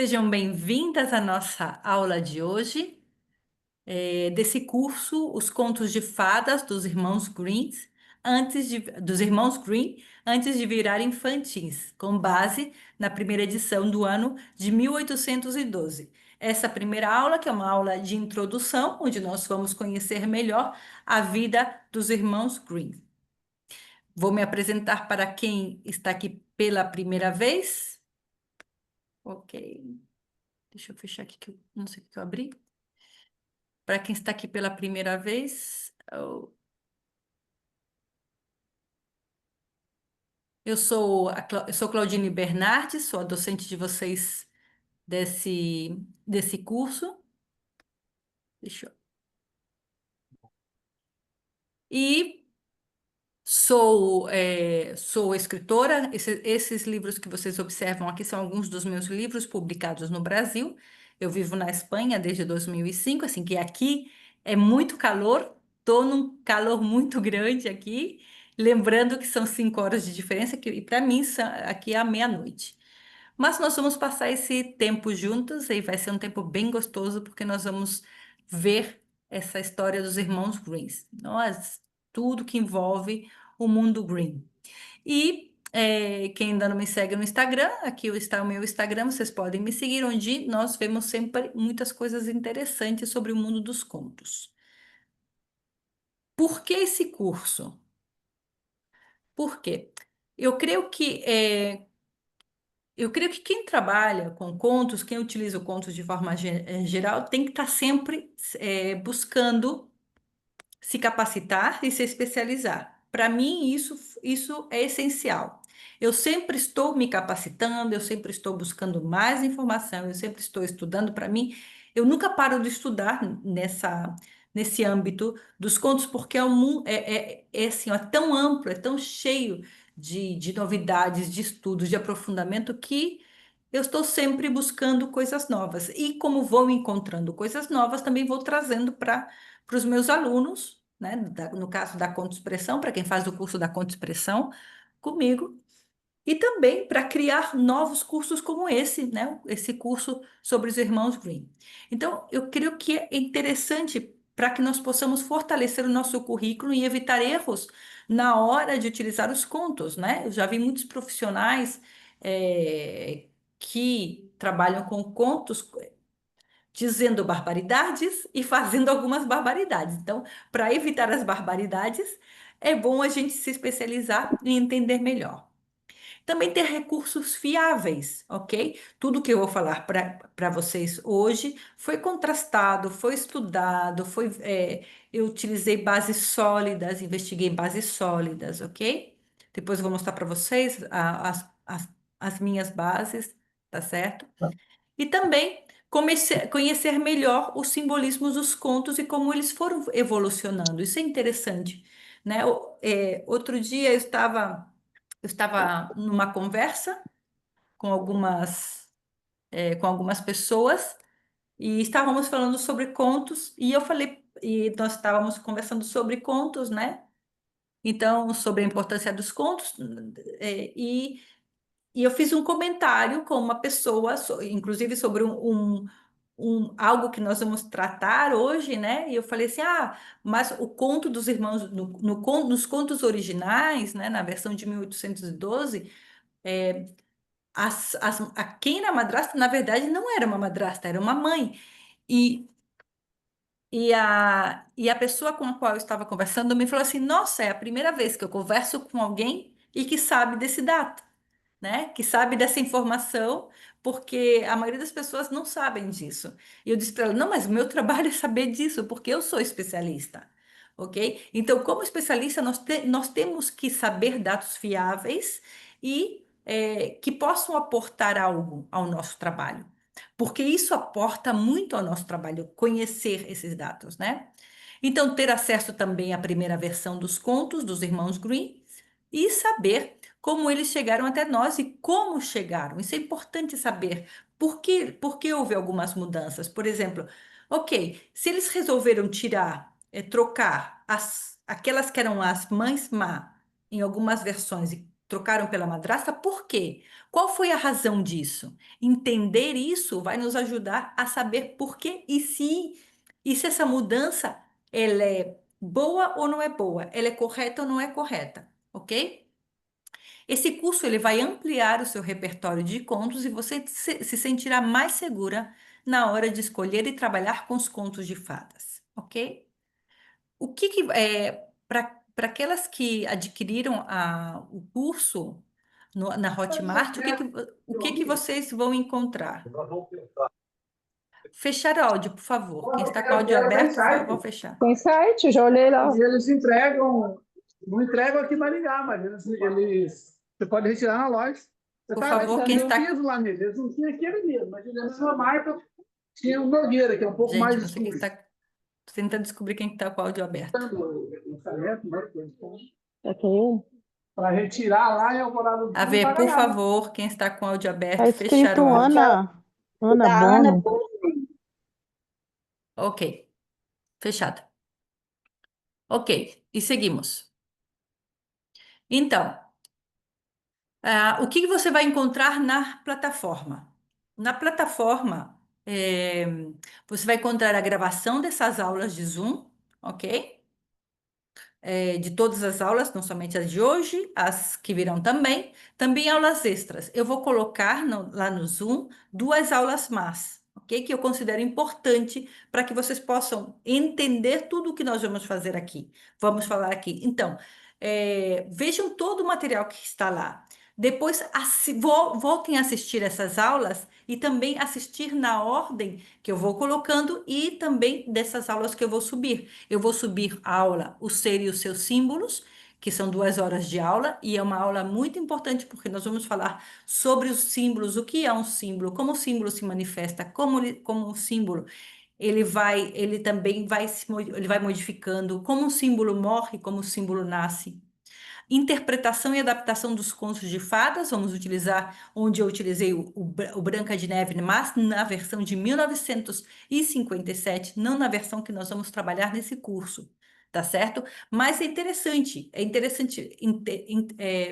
Sejam bem-vindas à nossa aula de hoje, desse curso Os Contos de Fadas dos Irmãos Grimm, antes de virar infantis, com base na primeira edição do ano de 1812. Essa primeira aula, que é uma aula de introdução, onde nós vamos conhecer melhor a vida dos irmãos Grimm. Vou me apresentar para quem está aqui pela primeira vez. Ok. Deixa eu fechar aqui que eu não sei o que eu abri. Para quem está aqui pela primeira vez, eu sou Claudine Bernardes, sou a docente de vocês desse curso. Deixa eu... E sou escritora. Esses livros que vocês observam aqui são alguns dos meus livros publicados no Brasil. Eu vivo na Espanha desde 2005, assim que aqui é muito calor. Estou num calor muito grande aqui. Lembrando que são 5 horas de diferença, que para mim aqui é a meia-noite. Mas nós vamos passar esse tempo juntos e vai ser um tempo bem gostoso, porque nós vamos ver essa história dos irmãos Grimm. Tudo que envolve o mundo Grimm. E quem ainda não me segue no Instagram, aqui está o meu Instagram, vocês podem me seguir, onde nós vemos sempre muitas coisas interessantes sobre o mundo dos contos. Por que esse curso? Por quê? Eu creio que Eu creio que quem trabalha com contos, quem utiliza o contos de forma geral, tem que estar sempre buscando se capacitar e se especializar. Para mim, isso é essencial. Eu sempre estou me capacitando, eu sempre estou buscando mais informação, eu sempre estou estudando. Para mim, eu nunca paro de estudar nesse âmbito dos contos, porque assim, ó, é tão amplo, é tão cheio de novidades, de estudos, de aprofundamento, que eu estou sempre buscando coisas novas. E como vou encontrando coisas novas, também vou trazendo para os meus alunos, né? No caso da conto-expressão, para quem faz o curso da conto-expressão comigo, e também para criar novos cursos como esse, né? Esse curso sobre os irmãos Grimm. Então, eu creio que é interessante para que nós possamos fortalecer o nosso currículo e evitar erros na hora de utilizar os contos, né? Eu já vi muitos profissionais que trabalham com contos dizendo barbaridades e fazendo algumas barbaridades. Então, para evitar as barbaridades, é bom a gente se especializar e entender melhor. Também ter recursos fiáveis, ok? Tudo que eu vou falar para vocês hoje foi contrastado, foi estudado, eu utilizei bases sólidas, investiguei bases sólidas, ok? Depois eu vou mostrar para vocês as minhas bases, tá certo? E também conhecer melhor os simbolismos dos contos e como eles foram evolucionando. Isso é interessante, né? Outro dia eu estava numa conversa com algumas pessoas e estávamos falando sobre contos e nós estávamos conversando sobre contos, né? Então, sobre a importância dos contos, é, e e eu fiz um comentário com uma pessoa, inclusive sobre algo que nós vamos tratar hoje, né? E eu falei assim: mas o conto dos irmãos, nos contos originais, né, na versão de 1812, é, quem era madrasta, na verdade, não era uma madrasta, era uma mãe. E, e a pessoa com a qual eu estava conversando me falou assim: Nossa, é a primeira vez que eu converso com alguém e que sabe desse dado, né? Que sabe dessa informação, porque a maioria das pessoas não sabem disso. E eu disse para ela: não, mas o meu trabalho é saber disso, porque eu sou especialista, ok? Então, como especialista, nós temos que saber dados fiáveis e que possam aportar algo ao nosso trabalho, porque isso aporta muito ao nosso trabalho, conhecer esses dados, né? Então, ter acesso também à primeira versão dos contos dos irmãos Grimm e saber como eles chegaram até nós e como chegaram. Isso é importante saber. Por que houve algumas mudanças? Por exemplo, ok, se eles resolveram trocar aquelas que eram as mães má em algumas versões trocaram pela madrasta, por quê? Qual foi a razão disso? Entender isso vai nos ajudar a saber por quê e se essa mudança ela é boa ou não é boa, ela é correta ou não é correta, ok? Esse curso ele vai ampliar o seu repertório de contos e você se sentirá mais segura na hora de escolher e trabalhar com os contos de fadas, ok? O que para aquelas que adquiriram o curso na Hotmart, o que que vocês vão encontrar? Fechar o áudio, por favor. Quem está com o áudio Tem aberto, por favor, site. fechar. Tem site, eu já olhei lá. E eles entregam, não entregam aqui em Maringá, mas você pode retirar na loja. Você Por tá Vai favor, vendo? quem sendo. Eu está. fiz lá nele. Eles não tinham aquele mesmo, mas ele é a mesma marca. Tinha o Nogueira, que é um pouco Gente, mais você que escuro. está tentando descobrir quem está com o áudio aberto. É que ele? Para retirar lá em Alvorada do A Sul, não ver, paga por nada. favor, quem está com o áudio Tá aberto, fechar o escrito áudio. Ana. O Ana da Ana Bono. Boldrin. Ok, fechado. Ok, e seguimos. Então, o que você vai encontrar na plataforma? Na plataforma, você vai encontrar a gravação dessas aulas de Zoom, ok? De todas as aulas, não somente as de hoje, as que virão também. Também aulas extras. Eu vou colocar lá no Zoom 2 aulas mais, ok? Que eu considero importante para que vocês possam entender tudo o que nós vamos fazer aqui. Vamos falar aqui. Então, vejam todo o material que está lá. Depois, voltem a assistir essas aulas e também assistir na ordem que eu vou colocando e também dessas aulas que eu vou subir. Eu vou subir a aula O Ser e os Seus Símbolos, que são 2 horas de aula, e é uma aula muito importante porque nós vamos falar sobre os símbolos, o que é um símbolo, como o símbolo se manifesta, como o símbolo ele também ele vai modificando, como um símbolo morre, como o símbolo nasce. Interpretação e adaptação dos contos de fadas, vamos utilizar onde eu utilizei o Branca de Neve, mas na versão de 1957, não na versão que nós vamos trabalhar nesse curso, tá certo? Mas é interessante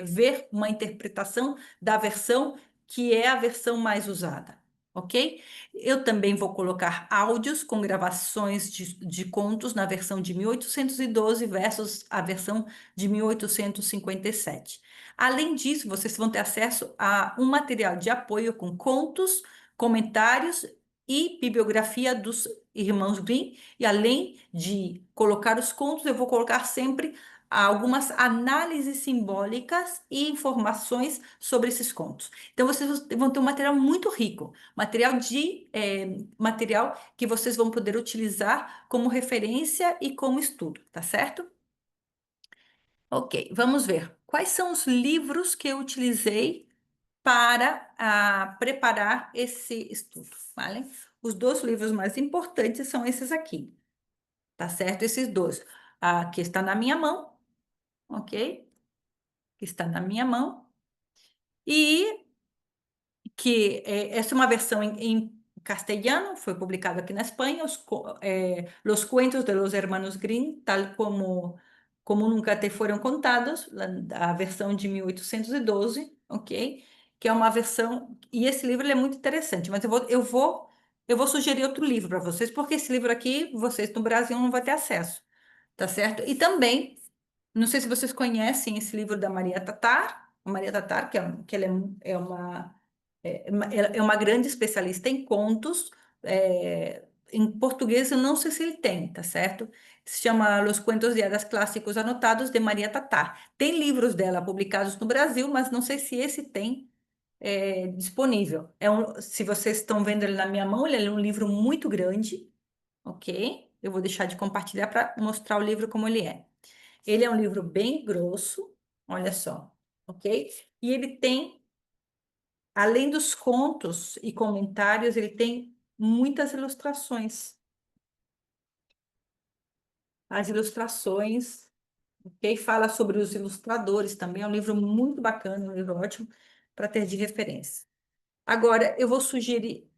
ver uma interpretação da versão que é a versão mais usada. Ok? Eu também vou colocar áudios com gravações de contos na versão de 1812 versus a versão de 1857. Além disso, vocês vão ter acesso a um material de apoio com contos, comentários e bibliografia dos irmãos Grimm. E além de colocar os contos, eu vou colocar sempre algumas análises simbólicas e informações sobre esses contos. Então, vocês vão ter um material muito rico, material que vocês vão poder utilizar como referência e como estudo, tá certo? Ok, vamos ver. Quais são os livros que eu utilizei para preparar esse estudo, vale? Os 2 livros mais importantes são esses aqui, tá certo? Esses dois. Que está na minha mão, ok? Que está na minha mão. E essa é uma versão em castelhano, foi publicado aqui na Espanha, Los Cuentos de los Hermanos Grimm, tal como nunca te foram contados, a versão de 1812, ok? Que é uma versão, e esse livro ele é muito interessante, mas eu vou sugerir outro livro para vocês, porque esse livro aqui, vocês no Brasil não vão ter acesso, tá certo? E também, não sei se vocês conhecem esse livro da Maria Tatar, a Maria Tatar, que ela é uma grande especialista em contos. Em português, eu não sei se ele tem, tá certo? Se chama Los Cuentos de Hadas Clássicos Anotados de Maria Tatar. Tem livros dela publicados no Brasil, mas não sei se esse tem disponível. Se vocês estão vendo ele na minha mão, ele é um livro muito grande, ok? Eu vou deixar de compartilhar para mostrar o livro como ele é. Ele é um livro bem grosso, olha só, ok? E ele tem, além dos contos e comentários, ele tem muitas ilustrações. As ilustrações, ok? Fala sobre os ilustradores também. É um livro muito bacana, um livro ótimo para ter de referência. Agora, eu vou sugerir,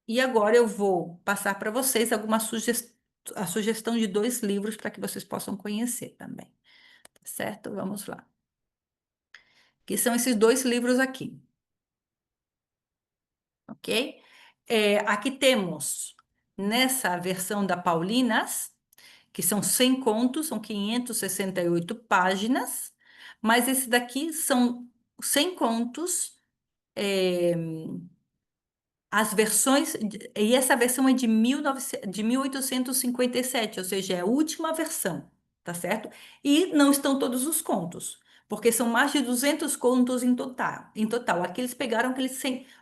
e agora eu vou passar para vocês a sugestão de 2 livros para que vocês possam conhecer também. Tá certo? Vamos lá. que são esses dois livros aqui, ok? Aqui temos, nessa versão da Paulinas, que são 100 contos, são 568 páginas, mas esse daqui são 100 contos, é, as versões, e essa versão é de 1857, ou seja, é a última versão, tá certo? E não estão todos os contos, porque são mais de 200 contos em total. Em total, aqui eles pegaram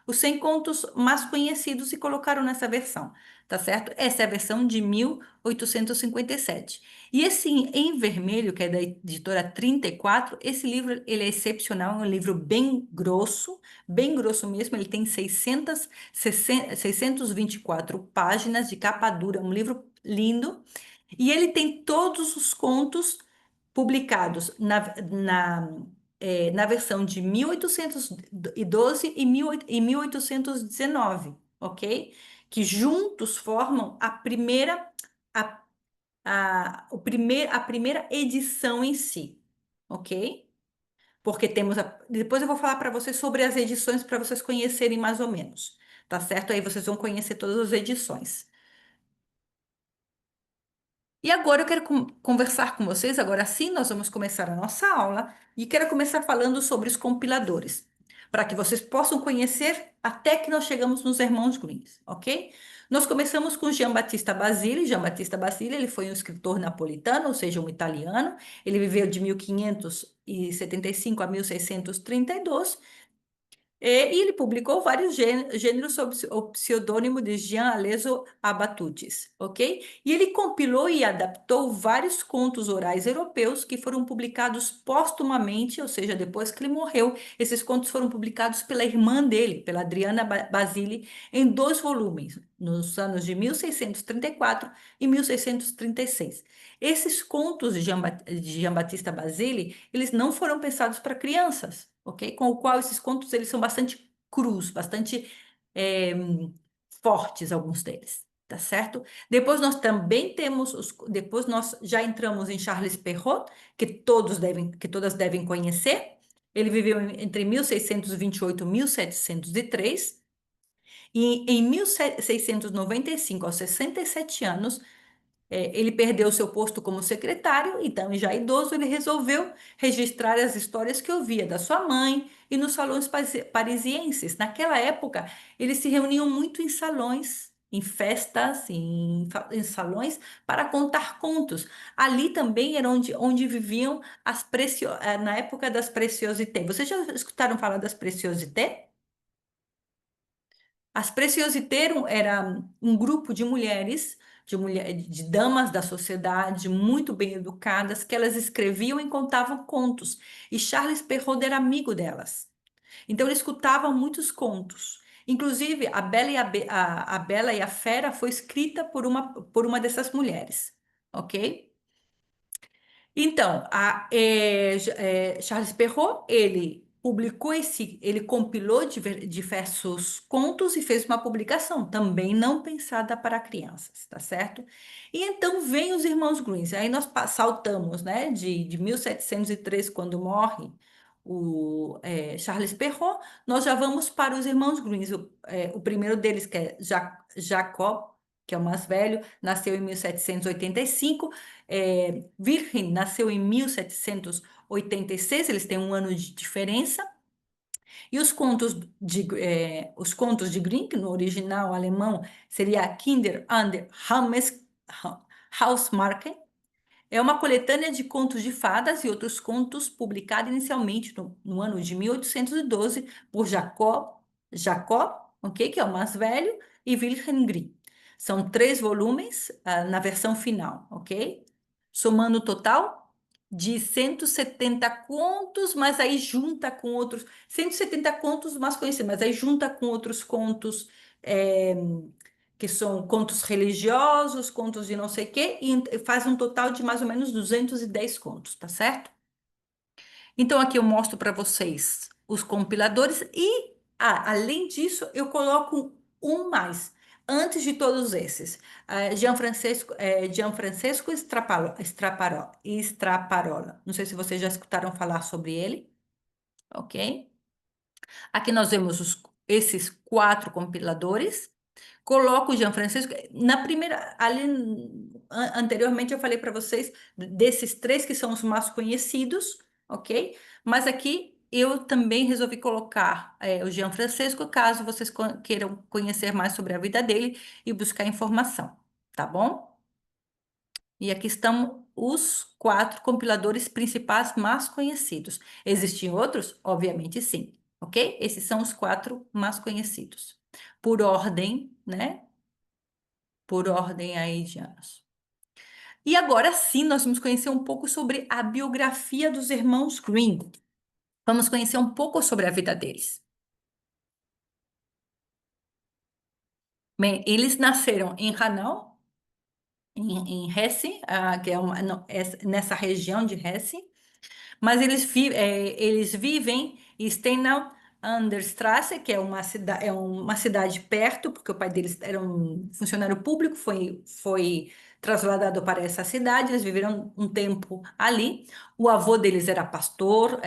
os 100 contos mais conhecidos e colocaram nessa versão, tá certo? Essa é a versão de 1857. E esse em vermelho, que é da editora 34, esse livro ele é excepcional, é um livro bem grosso mesmo, ele tem 624 páginas de capa dura, um livro lindo, e ele tem todos os contos publicados na versão de 1812 e 1819, ok? Que juntos formam a, a primeira edição em si, ok? Porque temos depois eu vou falar para vocês sobre as edições para vocês conhecerem mais ou menos, tá certo? Aí vocês vão conhecer todas as edições. E agora eu quero conversar com vocês, agora sim nós vamos começar a nossa aula e quero começar falando sobre os compiladores, para que vocês possam conhecer até que nós chegamos nos Irmãos Grimm, ok? Nós começamos com Jean Battista Basile. Jean Battista Basile, ele foi um escritor napolitano, ou seja, um italiano. Ele viveu de 1575 a 1632. E ele publicou vários gêneros sob o pseudônimo de Jean Aleso Abatutis, ok? E ele compilou e adaptou vários contos orais europeus que foram publicados póstumamente, ou seja, depois que ele morreu. Esses contos foram publicados pela irmã dele, pela Adriana Basile, em 2 volumes, nos anos de 1634 e 1636. Esses contos de Jean Battista Basile, eles não foram pensados para crianças, ok? Com o qual esses contos eles são bastante crus, bastante eh, fortes, alguns deles, tá certo? Depois nós também temos depois nós já entramos em Charles Perrault, que todas devem conhecer. Ele viveu entre 1628 e 1703. E em 1695, aos 67 anos, ele perdeu seu posto como secretário, então, já idoso, ele resolveu registrar as histórias que ouvia da sua mãe e nos salões parisienses. Naquela época, eles se reuniam muito em salões, em festas, em salões, para contar contos. Ali também era onde viviam na época das Preciosités. Vocês já escutaram falar das Preciosités? As Preciosités era um grupo de damas da sociedade, muito bem educadas, que elas escreviam e contavam contos. E Charles Perrault era amigo delas. Então ele escutava muitos contos. Inclusive, a Bela e a Fera foi escrita por uma dessas mulheres, ok? Então, Charles Perrault, ele compilou diversos contos e fez uma publicação, também não pensada para crianças, tá certo? E então vem os Irmãos Grimm, aí nós saltamos, né, de 1703, quando morre Charles Perrault, nós já vamos para os Irmãos Grimm. O primeiro deles, que é Jacob, que é o mais velho, nasceu em 1785. Wilhelm nasceu em 1786, eles têm um ano de diferença. E os contos de Grimm, que no original alemão seria Kinder an der Hausmarke, é uma coletânea de contos de fadas e outros contos publicada inicialmente no ano de 1812 por Jacob, ok, que é o mais velho, e Wilhelm Grimm. São 3 volumes, na versão final, ok? Somando o total de 170 contos, mas aí junta com outros 170 contos mais conhecidos, mas aí junta com outros contos, eh, que são contos religiosos, contos de não sei o quê, e faz um total de mais ou menos 210 contos, tá certo? Então, aqui eu mostro para vocês os compiladores e, além disso, eu coloco um mais, antes de todos esses. Gianfrancesco Straparola. Não sei se vocês já escutaram falar sobre ele. ok? Aqui nós vemos esses 4 compiladores. Coloco o Jean Francisco na primeira. Ali, anteriormente eu falei para vocês desses 3 que são os mais conhecidos, ok? Mas aqui eu também resolvi colocar o Jean Francisco, caso vocês queiram conhecer mais sobre a vida dele e buscar informação, tá bom? E aqui estão os 4 compiladores principais mais conhecidos. Existem outros? Obviamente sim, ok? Esses são os 4 mais conhecidos. Por ordem, né? Por ordem aí de anos. E agora sim, nós vamos conhecer um pouco sobre a biografia dos irmãos Green. Vamos conhecer um pouco sobre a vida deles. Bem, eles nasceram em Hanau, em Hesse, que é nessa região de Hesse. Mas eles vivem em Steinau an der Straße, que é uma cidade perto, porque o pai deles era um funcionário público, foi trasladado para essa cidade, eles viveram um tempo ali. O avô deles era pastor,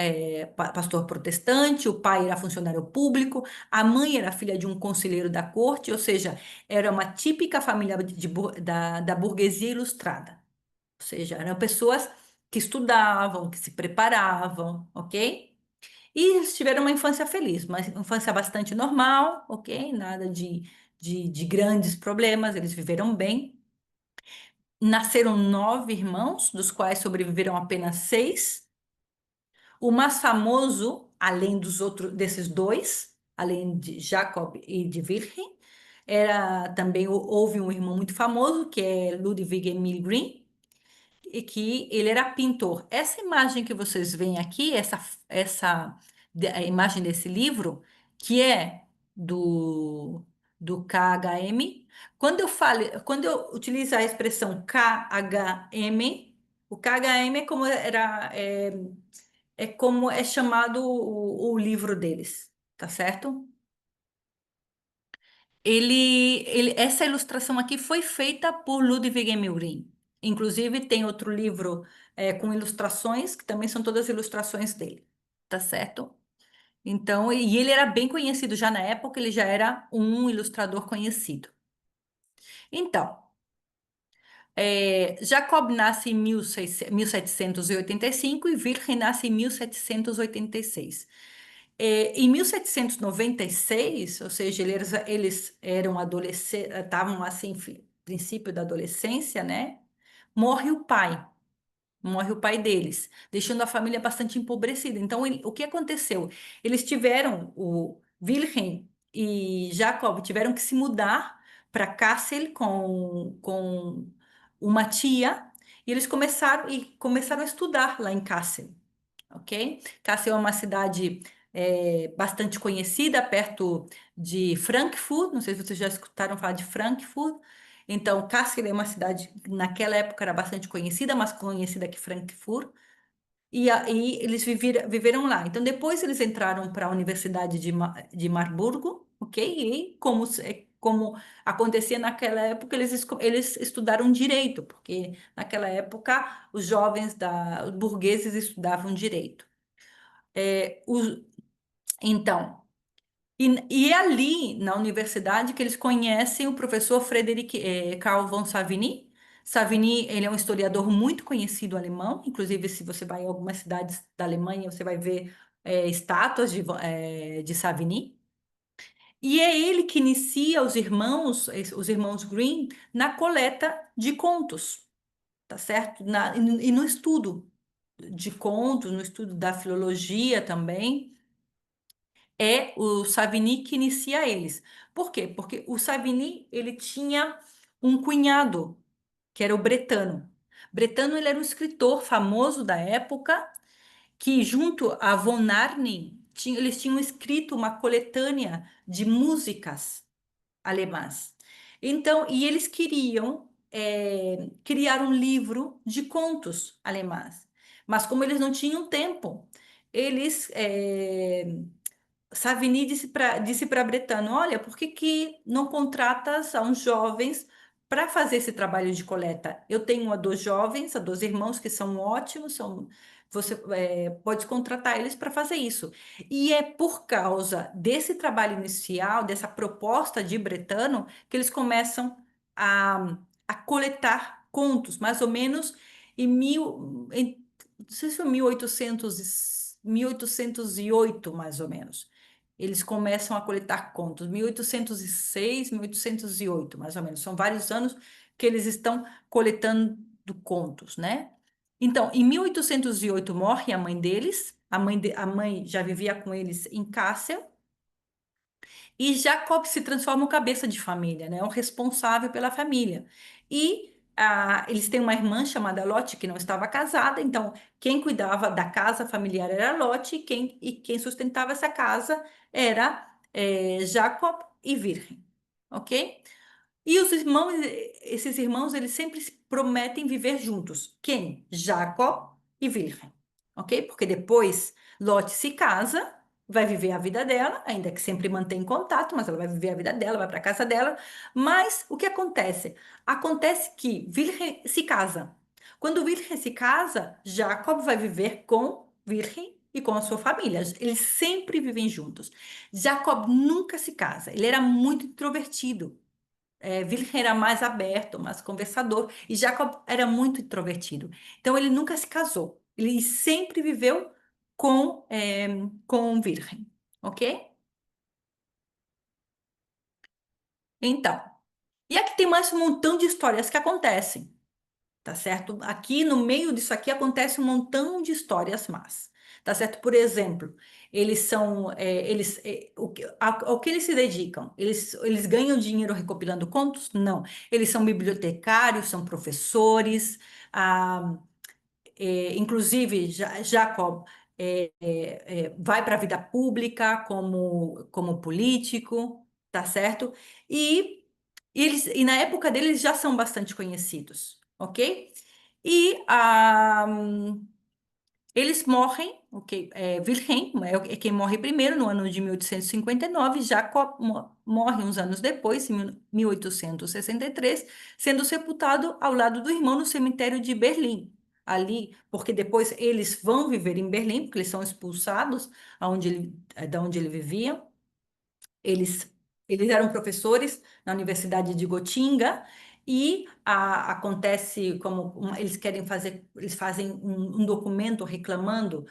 pastor protestante, o pai era funcionário público, a mãe era filha de um conselheiro da corte, ou seja, era uma típica família da burguesia ilustrada. Ou seja, eram pessoas que estudavam, que se preparavam, ok? E eles tiveram uma infância feliz, uma infância bastante normal, ok? Nada de grandes problemas, eles viveram bem. Nasceram 9 irmãos, dos quais sobreviveram apenas 6. O mais famoso, além desses 2, além de Jacob e de Wilhelm, houve um irmão muito famoso, que é Ludwig Emil Green, e que ele era pintor. Essa imagem que vocês veem aqui, a imagem desse livro, que é do KHM, quando eu utilizo a expressão KHM, o KHM é como é chamado o livro deles, tá certo? Essa ilustração aqui foi feita por Ludwig Emil. Inclusive, tem outro livro com ilustrações, que também são todas ilustrações dele, tá certo? Então, e ele era bem conhecido já na época, ele já era um ilustrador conhecido. Então, Jacob nasce em 1785 e Wilhelm nasce em 1786. Em 1796, ou seja, eles eram adolescentes, estavam assim, princípio da adolescência, né? Morre o pai, morre o pai deles, deixando a família bastante empobrecida. Então, o que aconteceu? O Wilhelm e Jacob tiveram que se mudar para Kassel com uma tia, e eles começaram a estudar lá em Kassel, ok? Kassel é uma cidade bastante conhecida, perto de Frankfurt. Não sei se vocês já escutaram falar de Frankfurt. Então, Kassel é uma cidade que naquela época era bastante conhecida, mais conhecida que Frankfurt. E aí eles viveram lá. Então, depois eles entraram para a Universidade de Marburgo, ok? E como acontecia naquela época, eles estudaram direito, porque naquela época os burgueses estudavam direito. É, os- então, e é ali na universidade que eles conhecem o professor Carl von Savigny. Savigny, ele é um historiador muito conhecido alemão, inclusive se você vai em algumas cidades da Alemanha, você vai ver estátuas de Savigny. E é ele que inicia os irmãos Green, na coleta de contos, tá certo? E no estudo de contos, no estudo da filologia também. É o Savigny que inicia eles. Por quê? Porque o Savigny, ele tinha um cunhado, que era o Bretano. Bretano, ele era um escritor famoso da época, que junto a von Arnim, eles tinham escrito uma coletânea de músicas alemãs. Então, e eles queriam criar um livro de contos alemães. Mas como eles não tinham tempo, eles Savigny disse para Bretano: Olha, por que não contratas a uns jovens para fazer esse trabalho de coleta? Eu tenho a 2 jovens, a 2 irmãos que são ótimos, você pode contratar eles para fazer isso. E é por causa desse trabalho inicial, dessa proposta de Bretano, que eles começam a coletar contos, mais ou menos não sei se foi 1808, mais ou menos. Eles começam a coletar contos, 1806, 1808, mais ou menos. São vários anos que eles estão coletando contos, né? Então, em 1808 morre a mãe deles, a mãe já vivia com eles em Cássia, e Jacob se transforma o cabeça de família, né? O responsável pela família. E eles têm uma irmã chamada Lote, que não estava casada, então quem cuidava da casa familiar era Lote, e quem sustentava essa casa era Jacob e Virgem, ok? E esses irmãos, eles sempre se prometem viver juntos. Quem? Jacó e Wilhelm. Ok? Porque depois Lot se casa, vai viver a vida dela, ainda que sempre mantém contato, mas ela vai viver a vida dela, vai para casa dela. Mas o que acontece? Acontece que Wilhelm se casa. Quando Wilhelm se casa, Jacob vai viver com Wilhelm e com a sua família. Eles sempre vivem juntos. Jacob nunca se casa. Ele era muito introvertido. Wilhelm era mais aberto, mais conversador, e Jacob era muito introvertido. Então, ele nunca se casou. Ele sempre viveu com Wilhelm, ok? Então, e aqui tem mais um montão de histórias que acontecem. Tá certo? Aqui no meio disso aqui acontece um montão de histórias más, tá certo? Por exemplo, eles são, ao que eles se dedicam? Eles ganham dinheiro recopilando contos? Não. Eles são bibliotecários, são professores, ah, inclusive Jacob vai para a vida pública como político, tá certo? E na época deles já são bastante conhecidos, ok? E eles morrem, ok? Wilhelm é quem morre primeiro, no ano de 1859. Jacob morre uns anos depois, em 1863, sendo sepultado ao lado do irmão no cemitério de Berlim. Ali, porque depois eles vão viver em Berlim, porque eles são expulsados da onde ele vivia. Eles, eles eram professores na Universidade de Gotinga e acontece eles querem fazer, eles fazem um documento reclamando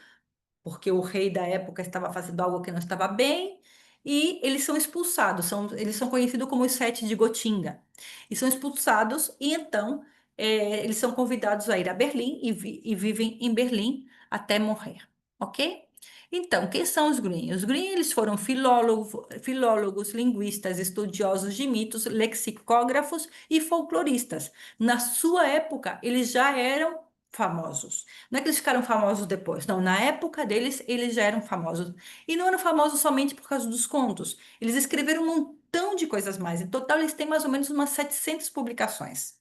porque o rei da época estava fazendo algo que não estava bem e eles são expulsados, eles são conhecidos como os Sete de Gotinga e são expulsados e então eles são convidados a ir a Berlim e vivem em Berlim até morrer, ok? Então, quem são os Green? Os Green, eles foram filólogos, linguistas, estudiosos de mitos, lexicógrafos e folcloristas. Na sua época, eles já eram famosos. Não é que eles ficaram famosos depois, não. Na época deles, eles já eram famosos. E não eram famosos somente por causa dos contos. Eles escreveram um montão de coisas mais. Em total, eles têm mais ou menos umas 700 publicações.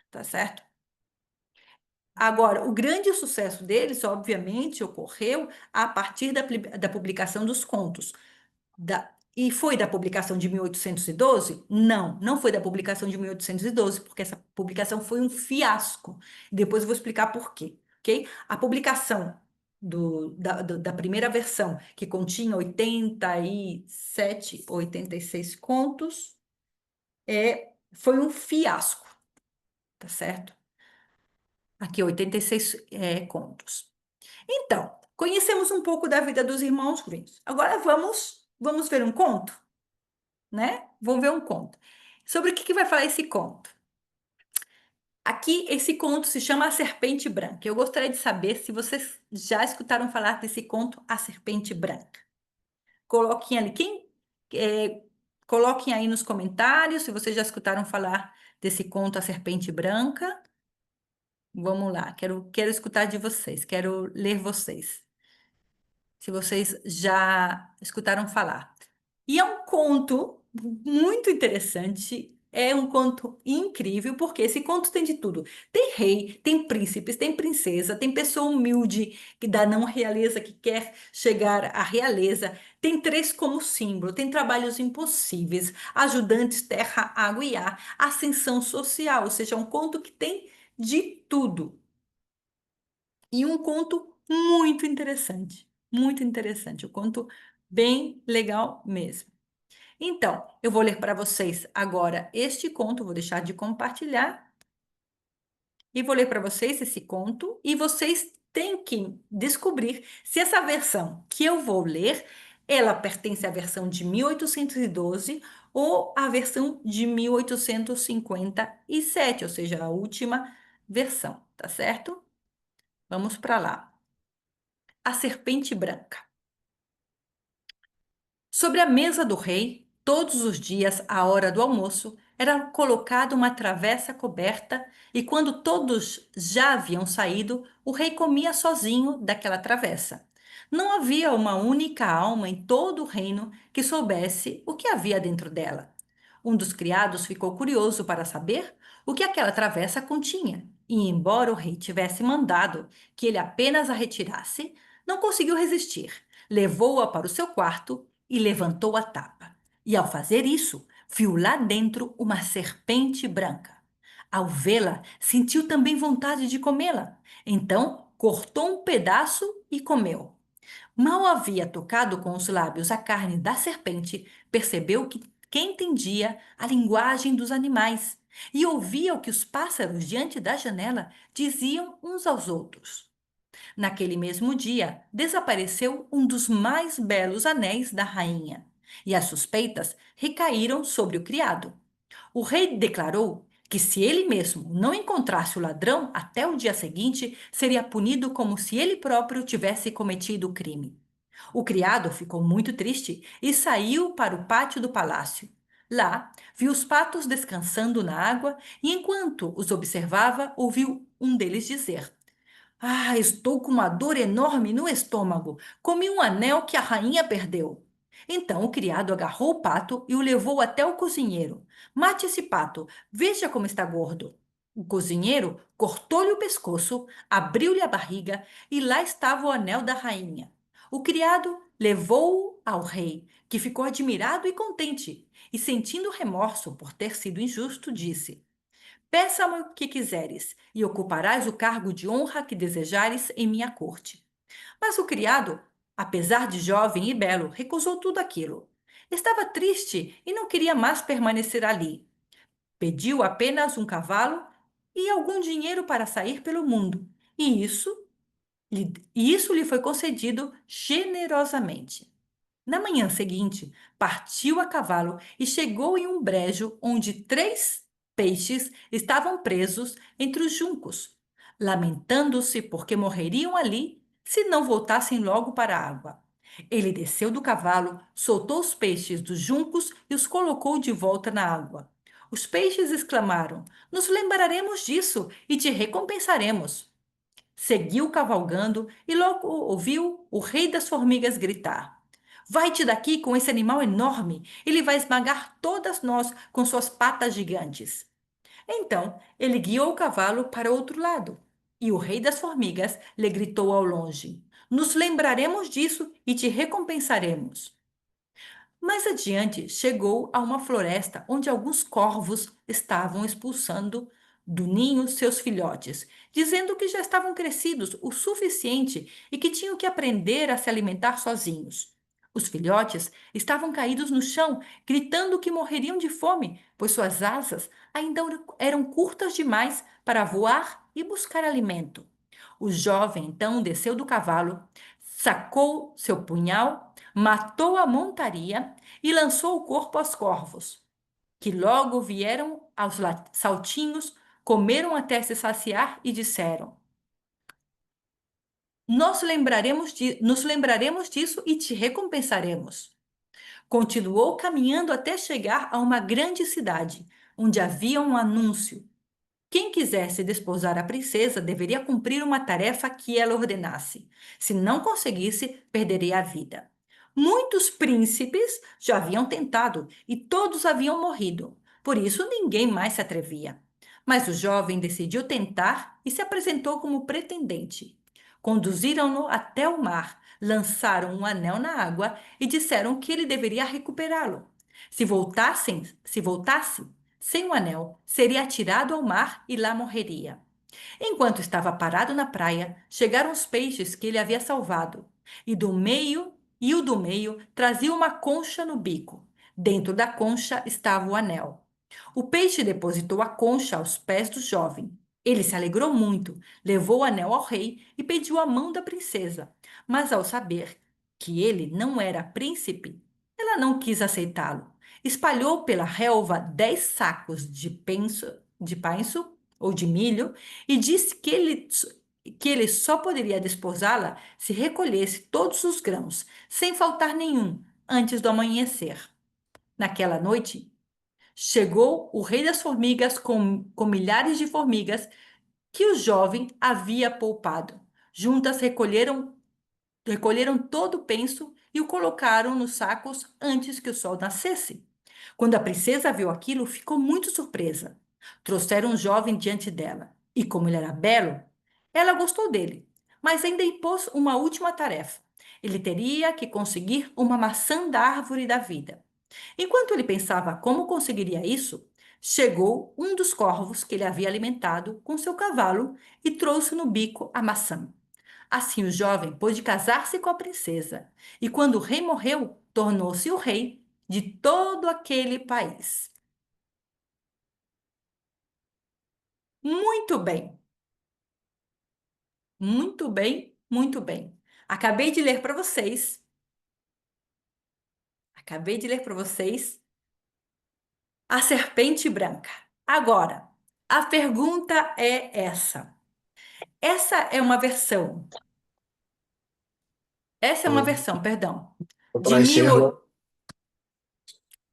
Tá certo? Agora, o grande sucesso deles, obviamente, ocorreu a partir da publicação dos contos. E foi da publicação de 1812? Não, não foi da publicação de 1812, porque essa publicação foi um fiasco. Depois eu vou explicar por quê, ok? A publicação da primeira versão, que continha 87 ou 86 contos, foi um fiasco, tá certo? Aqui, 86 contos. Então, conhecemos um pouco da vida dos irmãos Grimm. Agora vamos ver um conto, né? Vamos ver um conto. Sobre o que vai falar esse conto? Aqui, esse conto se chama A Serpente Branca. Eu gostaria de saber se vocês já escutaram falar desse conto, A Serpente Branca. Coloquem ali, coloquem aí nos comentários se vocês já escutaram falar desse conto, A Serpente Branca. Vamos lá, quero escutar de vocês, quero ler vocês, se vocês já escutaram falar. E é um conto muito interessante, é um conto incrível, porque esse conto tem de tudo. Tem rei, tem príncipes, tem princesa, tem pessoa humilde que da não realeza que quer chegar à realeza, tem três como símbolo, tem trabalhos impossíveis, ajudantes, terra, água e ar, ascensão social, ou seja, é um conto que tem de tudo. E um conto muito interessante. O conto bem legal mesmo. Então, eu vou ler para vocês agora este conto, vou deixar de compartilhar e vou ler para vocês esse conto e vocês têm que descobrir se essa versão que eu vou ler, ela pertence à versão de 1812 ou à versão de 1857, ou seja, a última versão, tá certo? Vamos para lá. A Serpente Branca. Sobre a mesa do rei, todos os dias, à hora do almoço, era colocada uma travessa coberta, e quando todos já haviam saído, o rei comia sozinho daquela travessa. Não havia uma única alma em todo o reino que soubesse o que havia dentro dela. Um dos criados ficou curioso para saber o que aquela travessa continha, e, embora o rei tivesse mandado que ele apenas a retirasse, não conseguiu resistir. Levou-a para o seu quarto e levantou a tapa. E ao fazer isso, viu lá dentro uma serpente branca. Ao vê-la, sentiu também vontade de comê-la. Então, cortou um pedaço e comeu. Mal havia tocado com os lábios a carne da serpente, percebeu que entendia a linguagem dos animais e ouvia o que os pássaros diante da janela diziam uns aos outros. Naquele mesmo dia, desapareceu um dos mais belos anéis da rainha, e as suspeitas recaíram sobre o criado. O rei declarou que, se ele mesmo não encontrasse o ladrão até o dia seguinte, seria punido como se ele próprio tivesse cometido o crime. O criado ficou muito triste e saiu para o pátio do palácio. Lá, viu os patos descansando na água e, enquanto os observava, ouviu um deles dizer: "Ah, estou com uma dor enorme no estômago. Comi um anel que a rainha perdeu." Então o criado agarrou o pato e o levou até o cozinheiro. "Mate esse pato, veja como está gordo." O cozinheiro cortou-lhe o pescoço, abriu-lhe a barriga e lá estava o anel da rainha. O criado levou-o ao rei, que ficou admirado e contente, e sentindo remorso por ter sido injusto, disse: "Peça-me o que quiseres, e ocuparás o cargo de honra que desejares em minha corte." Mas o criado, apesar de jovem e belo, recusou tudo aquilo. Estava triste e não queria mais permanecer ali. Pediu apenas um cavalo e algum dinheiro para sair pelo mundo, e isso lhe foi concedido generosamente. Na manhã seguinte, partiu a cavalo e chegou em um brejo onde 3 peixes estavam presos entre os juncos, lamentando-se porque morreriam ali se não voltassem logo para a água. Ele desceu do cavalo, soltou os peixes dos juncos e os colocou de volta na água. Os peixes exclamaram: "Nos lembraremos disso e te recompensaremos." Seguiu cavalgando e logo ouviu o rei das formigas gritar: "Vai-te daqui com esse animal enorme! Ele vai esmagar todas nós com suas patas gigantes." Então ele guiou o cavalo para outro lado, e o rei das formigas lhe gritou ao longe: "Nos lembraremos disso e te recompensaremos." Mais adiante, chegou a uma floresta onde alguns corvos estavam expulsando do ninho seus filhotes, dizendo que já estavam crescidos o suficiente e que tinham que aprender a se alimentar sozinhos. Os filhotes estavam caídos no chão, gritando que morreriam de fome, pois suas asas ainda eram curtas demais para voar e buscar alimento. O jovem então desceu do cavalo, sacou seu punhal, matou a montaria e lançou o corpo aos corvos, que logo vieram aos saltinhos, comeram até se saciar e disseram: nos lembraremos disso e te recompensaremos." Continuou caminhando até chegar a uma grande cidade, onde havia um anúncio: quem quisesse desposar a princesa deveria cumprir uma tarefa que ela ordenasse. Se não conseguisse, perderia a vida. Muitos príncipes já haviam tentado e todos haviam morrido. Por isso, ninguém mais se atrevia. Mas o jovem decidiu tentar e se apresentou como pretendente. Conduziram-no até o mar, lançaram um anel na água e disseram que ele deveria recuperá-lo. Se voltasse sem o anel, seria atirado ao mar e lá morreria. Enquanto estava parado na praia, chegaram os peixes que ele havia salvado, e o do meio trazia uma concha no bico. Dentro da concha estava o anel. O peixe depositou a concha aos pés do jovem. Ele se alegrou muito, levou o anel ao rei e pediu a mão da princesa. Mas ao saber que ele não era príncipe, ela não quis aceitá-lo. Espalhou pela relva 10 sacos de penso ou de milho e disse que ele só poderia desposá-la se recolhesse todos os grãos, sem faltar nenhum, antes do amanhecer. Naquela noite, chegou o rei das formigas com milhares de formigas que o jovem havia poupado. Juntas recolheram todo o penso e o colocaram nos sacos antes que o sol nascesse. Quando a princesa viu aquilo, ficou muito surpresa. Trouxeram um jovem diante dela, e como ele era belo, ela gostou dele, mas ainda impôs uma última tarefa. Ele teria que conseguir uma maçã da árvore da vida. Enquanto ele pensava como conseguiria isso, chegou um dos corvos que ele havia alimentado com seu cavalo e trouxe no bico a maçã. Assim, o jovem pôde casar-se com a princesa, e quando o rei morreu, tornou-se o rei de todo aquele país. Muito bem, muito bem, muito bem. Acabei de ler para vocês, acabei de ler para vocês A Serpente Branca. Agora, a pergunta é essa. Essa é uma versão, essa é uma versão, perdão, de Para encerrar.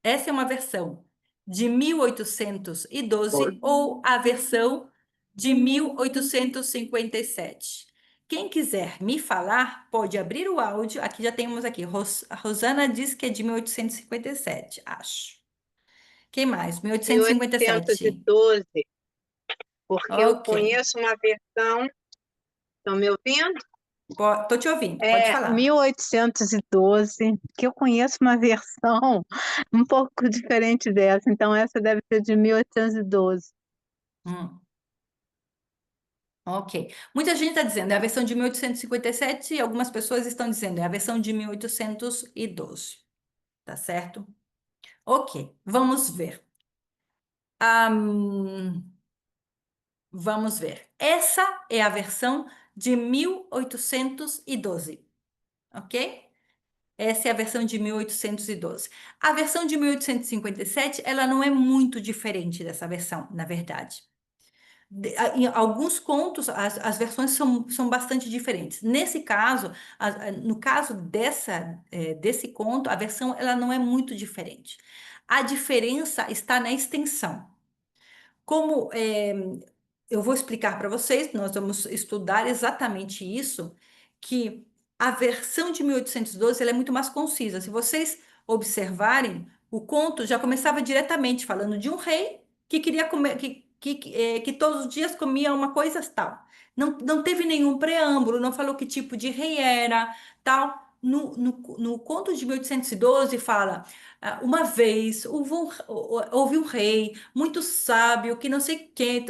Essa é uma versão de 1812 ou a versão de 1857. Quem quiser me falar, pode abrir o áudio. Aqui já temos aqui. A Rosana diz que é de 1857, acho. Quem mais? 1857. 1812, porque eu Ok. conheço uma versão. Estão me ouvindo? Tô te ouvindo, pode falar. 1812, que eu conheço uma versão um pouco diferente dessa, então essa deve ser de 1812. Hum, ok. Muita gente está dizendo é a versão de 1857 e algumas pessoas estão dizendo é a versão de 1812. Tá certo? Ok, vamos ver. Ahn, vamos ver. Essa é a versão de 1812, ok? Essa é a versão de 1812. A versão de 1857, ela não é muito diferente dessa versão, na verdade. Em alguns contos, as versões são bastante diferentes. Nesse caso, no caso desse conto, a versão ela não é muito diferente. A diferença está na extensão. Como eu vou explicar para vocês, nós vamos estudar exatamente isso, que a versão de 1812 ela é muito mais concisa. Se vocês observarem, o conto já começava diretamente falando de um rei que queria comer, que todos os dias comia uma coisa tal. Não teve nenhum preâmbulo, não falou que tipo de rei era, tal. No conto de 1812 fala, uma vez houve um rei muito sábio, que não sei quem,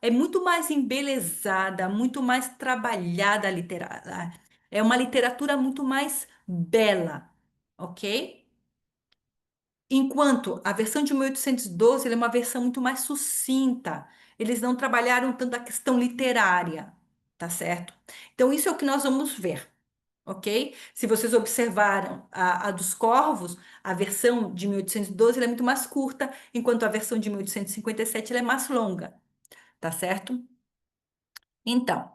é muito mais embelezada, muito mais trabalhada a literatura. É uma literatura muito mais bela, ok? Enquanto a versão de 1812 ela é uma versão muito mais sucinta. Eles não trabalharam tanto a questão literária, tá certo? Então, isso é o que nós vamos ver, ok? Se vocês observaram a dos Corvos, a versão de 1812 ela é muito mais curta, enquanto a versão de 1857 ela é mais longa, tá certo? Então,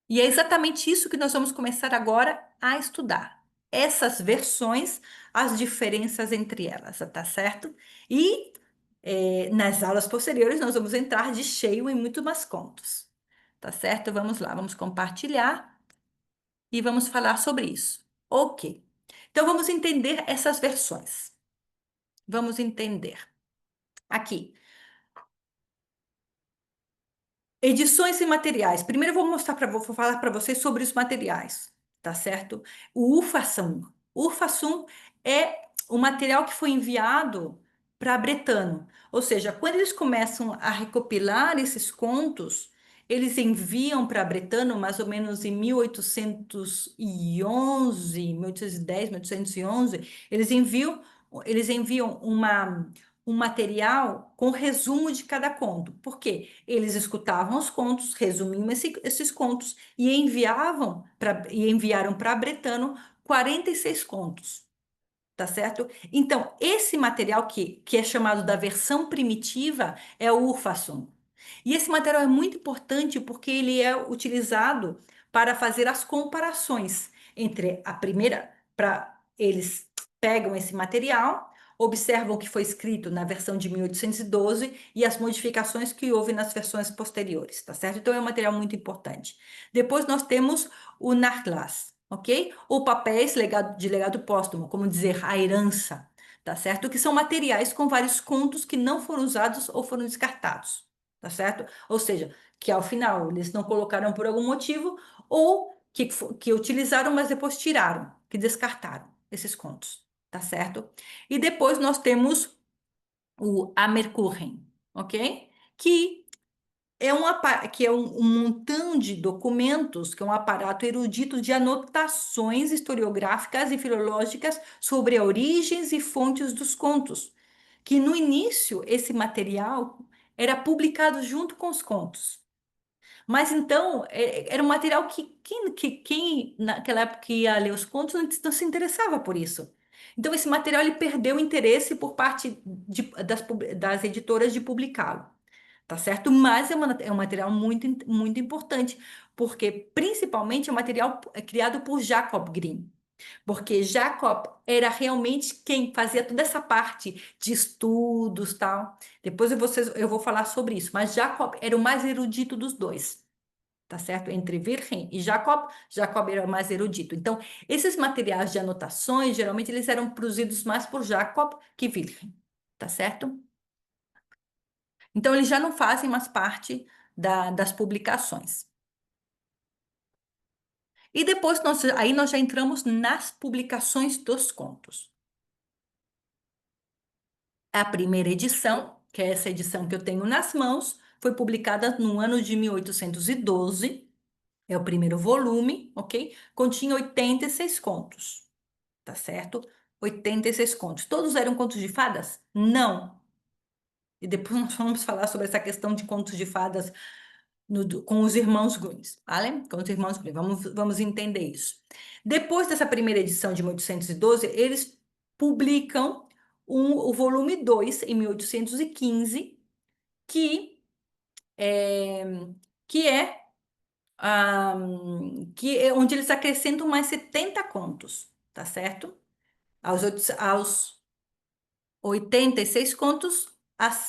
e é exatamente isso que nós vamos começar agora a estudar. Essas versões, as diferenças entre elas, tá certo? E nas aulas posteriores nós vamos entrar de cheio em muito mais contos, tá certo? Vamos lá, vamos compartilhar e vamos falar sobre isso. Ok. Então vamos entender essas versões. Vamos entender. Aqui, edições e materiais. Primeiro eu vou falar para vocês sobre os materiais, tá certo? O Urfassum. O Urfassum é o material que foi enviado para Bretano. Ou seja, quando eles começam a recopilar esses contos, eles enviam para Bretano, mais ou menos em 1811, 1810, 1811, eles enviam um material com resumo de cada conto. Por quê? Eles escutavam os contos, resumiam esses contos e enviaram para Bretano 46 contos. Tá certo? Então, esse material que é chamado da versão primitiva é o Urfassum. E esse material é muito importante porque ele é utilizado para fazer as comparações entre a primeira, eles pegam esse material, observam o que foi escrito na versão de 1812 e as modificações que houve nas versões posteriores, tá certo? Então é um material muito importante. Depois nós temos o Nachlass, ok? Ou papéis de legado póstumo, como dizer, a herança, tá certo? Que são materiais com vários contos que não foram usados ou foram descartados, tá certo? Ou seja, que ao final eles não colocaram por algum motivo ou que utilizaram, mas depois tiraram, que descartaram esses contos, tá certo? E depois nós temos o Amerkuchen, ok? Que é um montão de documentos, que é um aparato erudito de anotações historiográficas e filológicas sobre origens e fontes dos contos, que no início esse material era publicado junto com os contos. Mas então era um material que quem naquela época ia ler os contos não se interessava por isso. Então esse material ele perdeu o interesse por parte das editoras de publicá-lo, tá certo? Mas é um material muito importante, porque principalmente é um material criado por Jacob Grimm. Porque Jacob era realmente quem fazia toda essa parte de estudos, tal. Depois eu vou falar sobre isso, mas Jacob era o mais erudito dos dois, tá certo? Entre Wilhelm e Jacob, Jacob era o mais erudito. Então, esses materiais de anotações, geralmente eles eram produzidos mais por Jacob que Wilhelm, tá certo? Então, eles já não fazem mais parte das publicações. E depois, aí nós já entramos nas publicações dos contos. A primeira edição, que é essa edição que eu tenho nas mãos, foi publicada no ano de 1812. É o primeiro volume, ok? Continha 86 contos, tá certo? 86 contos. Todos eram contos de fadas? Não. E depois nós vamos falar sobre essa questão de contos de fadas com os irmãos Grimm, vale? Com os irmãos Grimm. Vamos entender isso. Depois dessa primeira edição de 1812, eles publicam o volume 2 em 1815, que é, que é, onde eles acrescentam mais 70 contos, tá certo? Aos 86 contos,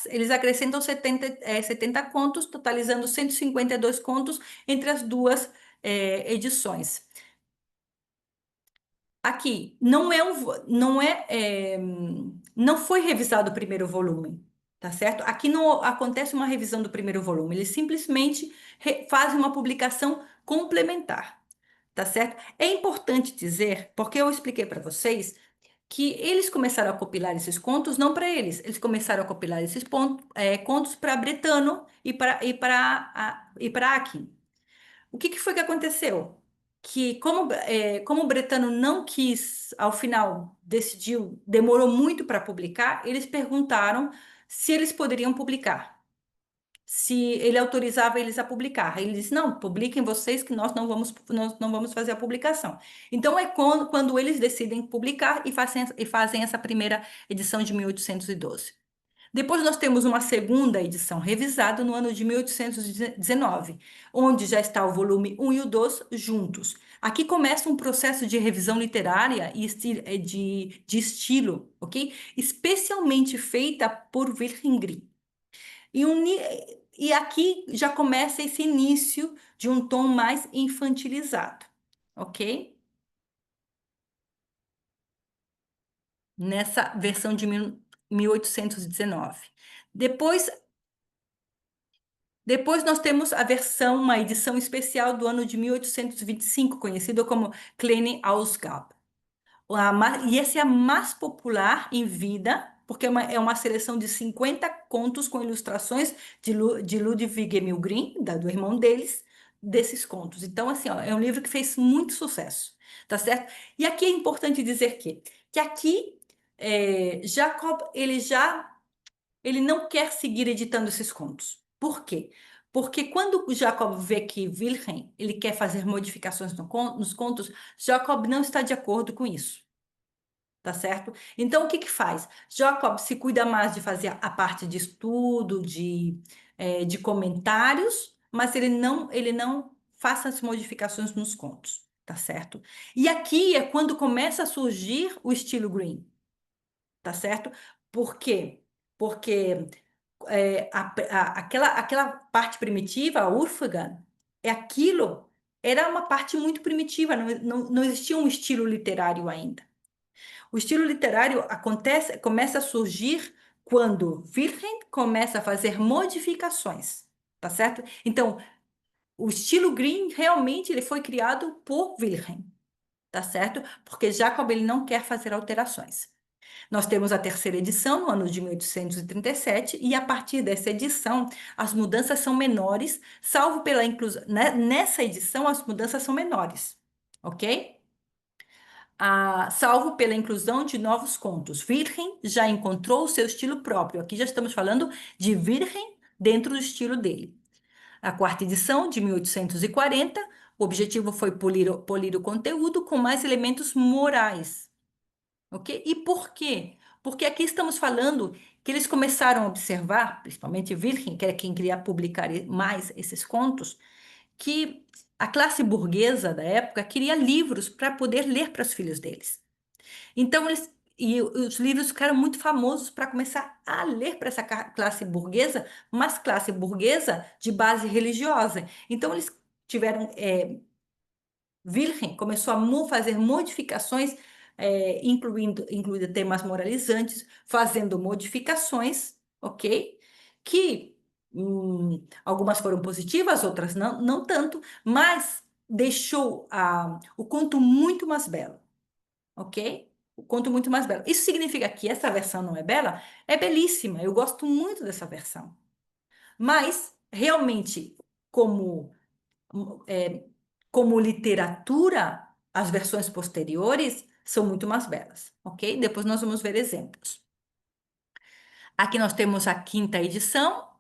eles acrescentam 70 contos, totalizando 152 contos entre as duas edições. Aqui, não foi revisado o primeiro volume, tá certo? Aqui não acontece uma revisão do primeiro volume, eles simplesmente fazem uma publicação complementar, tá certo? É importante dizer, porque eu expliquei para vocês, que eles começaram a compilar esses contos não para eles começaram a compilar esses contos para Bretano e para Akin. O que foi que aconteceu? Que como o Bretano não quis, ao final decidiu, demorou muito para publicar, eles perguntaram se eles poderiam publicar, se ele autorizava eles a publicar. Aí ele disse, não, publiquem vocês que nós não vamos fazer a publicação. Então é quando eles decidem publicar e fazem essa primeira edição de 1812. Depois nós temos uma segunda edição revisada no ano de 1819, onde já está o volume 1 e o 2 juntos. Aqui começa um processo de revisão literária e de estilo, ok? Especialmente feita por Wilhelm Grimm. E aqui já começa esse início de um tom mais infantilizado, ok? Nessa versão de 1819. Depois nós temos uma edição especial do ano de 1825, conhecida como Kleine Ausgabe. E essa é a mais popular em vida, porque é uma seleção de 50 contos com ilustrações de Ludwig Emil Grimm, do irmão deles, desses contos. Então, assim, ó, é um livro que fez muito sucesso, tá certo? E aqui é importante dizer que aqui Jacob, ele não quer seguir editando esses contos. Por quê? Porque quando o Jacob vê que Wilhelm ele quer fazer modificações nos contos, Jacob não está de acordo com isso. Tá certo? Então, o que que faz? Jacob se cuida mais de fazer a parte de estudo, de comentários, mas ele não faça as modificações nos contos, tá certo? E aqui é quando começa a surgir o estilo Green, tá certo? Por quê? Porque aquela parte primitiva, a Urfagan, era uma parte muito primitiva, não existia um estilo literário ainda. O estilo literário começa a surgir quando Wilhelm começa a fazer modificações, tá certo? Então, o estilo Green realmente ele foi criado por Wilhelm, tá certo? Porque Jacob ele não quer fazer alterações. Nós temos a terceira edição, no ano de 1837, e a partir dessa edição, as mudanças são menores, salvo pela inclusão. Nessa edição, as mudanças são menores, ok? Salvo pela inclusão de novos contos. Wilhelm já encontrou o seu estilo próprio. Aqui já estamos falando de Wilhelm dentro do estilo dele. A quarta edição, de 1840, o objetivo foi polir o conteúdo com mais elementos morais. Ok? E por quê? Porque aqui estamos falando que eles começaram a observar, principalmente Wilhelm, que era quem queria publicar mais esses contos, que a classe burguesa da época queria livros para poder ler para os filhos deles. Então, os livros ficaram muito famosos para começar a ler para essa classe burguesa, mas classe burguesa de base religiosa. Então, eles tiveram. Wilhelm começou a fazer modificações, incluindo temas moralizantes, fazendo modificações, ok? Que algumas foram positivas, outras não tanto, mas deixou o conto muito mais belo, ok? O conto muito mais belo. Isso significa que essa versão não é bela? É belíssima, eu gosto muito dessa versão. Mas, realmente, como, é, como literatura, as versões posteriores são muito mais belas, ok? Depois nós vamos ver exemplos. Aqui nós temos a quinta edição,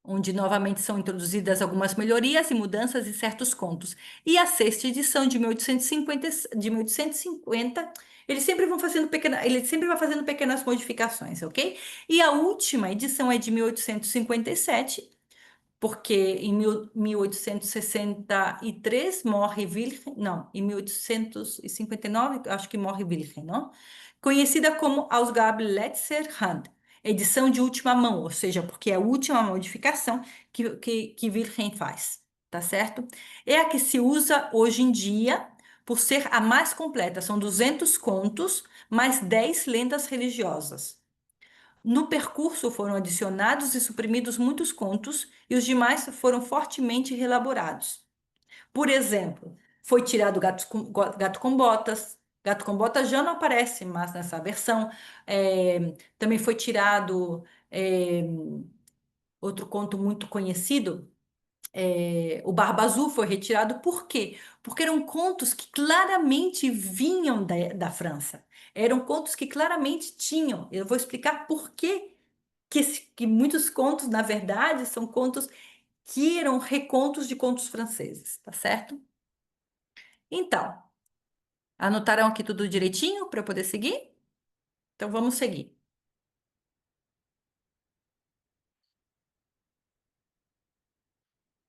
onde novamente são introduzidas algumas melhorias e mudanças em certos contos. E a sexta edição de 1850, ele sempre vai fazendo pequenas modificações, ok? E a última edição é de 1857, porque em 1863 morre Wilhelm, não, em 1859 acho que morre Wilhelm, não? Conhecida como Ausgabe letzter Hand, edição de última mão, ou seja, porque é a última modificação que Wilhelm faz, tá certo? É a que se usa hoje em dia por ser a mais completa, são 200 contos, mais 10 lendas religiosas. No percurso foram adicionados e suprimidos muitos contos e os demais foram fortemente reelaborados. Por exemplo, foi tirado Gato com Botas. Gato com Botas já não aparece mais nessa versão. Também foi tirado outro conto muito conhecido, o Barba Azul foi retirado. Por quê? Porque eram contos que claramente vinham da França. Eram contos que claramente tinham. Eu vou explicar por quê que muitos contos, na verdade, são contos que eram recontos de contos franceses, tá certo? Então, anotaram aqui tudo direitinho para eu poder seguir? Então, vamos seguir.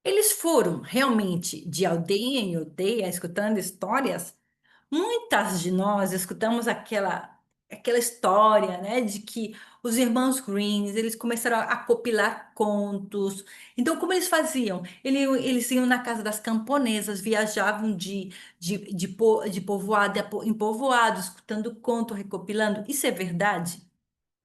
Eles foram realmente de aldeia em aldeia, escutando histórias. Muitas de nós escutamos aquela história, né, de que os irmãos Greens, eles começaram a copilar contos. Então, como eles faziam? Eles iam na casa das camponesas, viajavam de povoado em povoado, escutando conto, recopilando. Isso é verdade?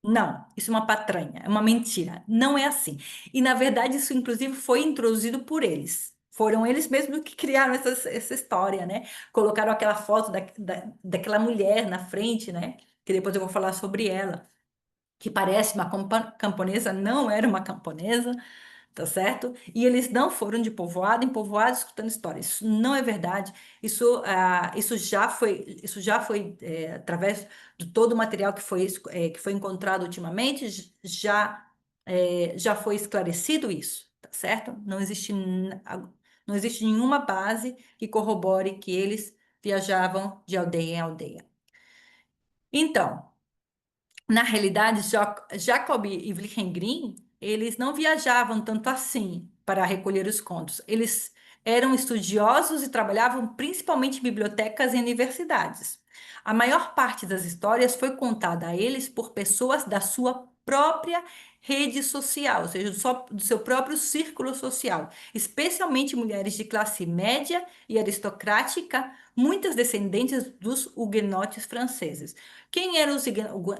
Não, isso é uma patranha, é uma mentira. Não é assim. E, na verdade, isso, inclusive, foi introduzido por eles. Foram eles mesmos que criaram essa história, né? Colocaram aquela foto daquela mulher na frente, né? Que depois eu vou falar sobre ela. que parece uma camponesa, não era uma camponesa, tá certo? E eles não foram de povoado em povoado escutando histórias. Isso não é verdade. Isso já foi através de todo o material que foi encontrado ultimamente, já foi esclarecido isso, tá certo? Não existe nenhuma base que corrobore que eles viajavam de aldeia em aldeia. Então, na realidade, Jacob e Wilhelm Grimm, eles não viajavam tanto assim para recolher os contos. Eles eram estudiosos e trabalhavam principalmente em bibliotecas e universidades. A maior parte das histórias foi contada a eles por pessoas da sua própria rede social, ou seja, do seu próprio círculo social, especialmente mulheres de classe média e aristocrática, muitas descendentes dos huguenotes franceses. Quem eram os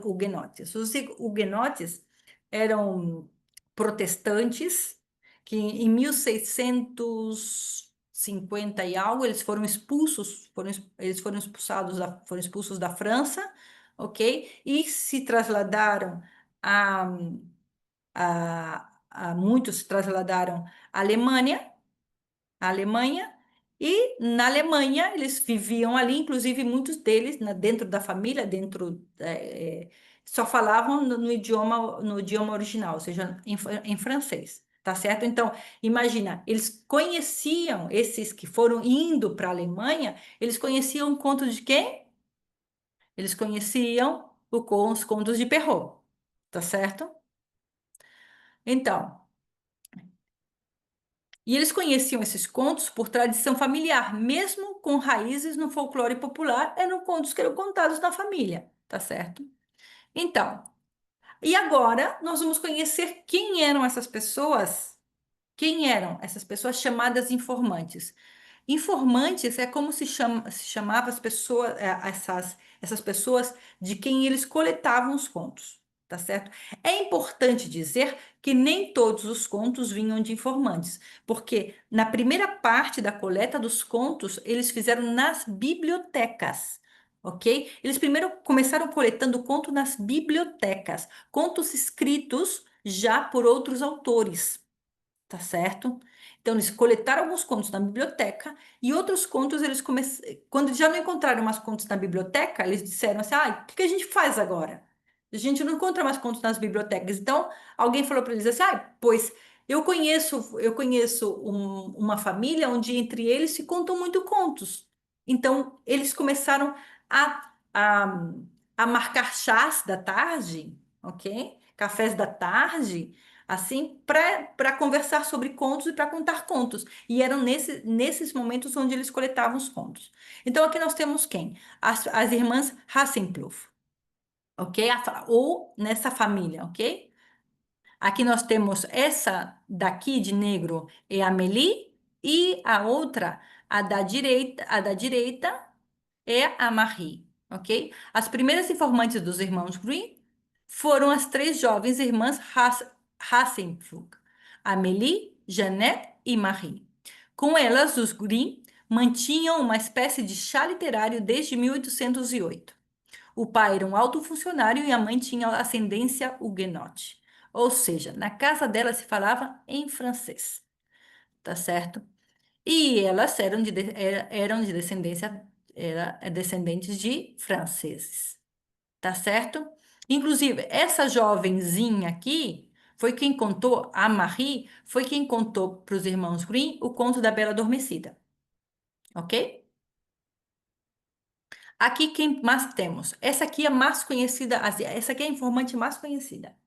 huguenotes? Os huguenotes eram protestantes que em 1650 e algo foram expulsos da França, ok? E se trasladaram a, muitos se trasladaram à Alemanha, a Alemanha, e na Alemanha eles viviam ali, inclusive muitos deles, dentro da família, só falavam no idioma original, ou seja, em francês, tá certo? Então, imagina, eles conheciam, esses que foram indo para a Alemanha, eles conheciam o conto de quem? Eles conheciam os contos de Perrault, tá certo? Então, e eles conheciam esses contos por tradição familiar, mesmo com raízes no folclore popular, eram contos que eram contados na família, tá certo? Então, e agora nós vamos conhecer quem eram essas pessoas, quem eram essas pessoas chamadas informantes. Informantes é como se chamava as pessoas, essas pessoas de quem eles coletavam os contos, tá certo? É importante dizer que nem todos os contos vinham de informantes, porque na primeira parte da coleta dos contos, eles fizeram nas bibliotecas. Ok? Eles primeiro começaram coletando conto nas bibliotecas, contos escritos já por outros autores, tá certo? Então, eles coletaram alguns contos na biblioteca e outros contos eles começaram. Quando já não encontraram mais contos na biblioteca, eles disseram assim: ah, o que a gente faz agora? A gente não encontra mais contos nas bibliotecas. Então, alguém falou para eles assim: ah, pois eu conheço uma família onde entre eles se contam muito contos. Então, eles começaram a marcar chás da tarde, ok? Cafés da tarde assim, para conversar sobre contos e para contar contos. E eram nesses momentos onde eles coletavam os contos. Então, aqui nós temos quem? As irmãs Hassenploff, ok? Ou nessa família, ok? Aqui nós temos essa daqui de negro é a Amélie e a outra, a da direita é a Marie, ok? As primeiras informantes dos irmãos Green foram as três jovens irmãs Hassenpflug, Amélie, Jeannette e Marie. Com elas, os Green mantinham uma espécie de chá literário desde 1808. O pai era um alto funcionário e a mãe tinha ascendência huguenote. Ou seja, na casa dela se falava em francês, tá certo? E elas eram de descendência, descendentes de franceses, tá certo? Inclusive, essa jovenzinha aqui foi quem contou, a Marie, foi quem contou para os irmãos Grimm o conto da Bela Adormecida, ok? Aqui quem mais temos? Essa aqui é a mais conhecida, essa aqui é a informante mais conhecida,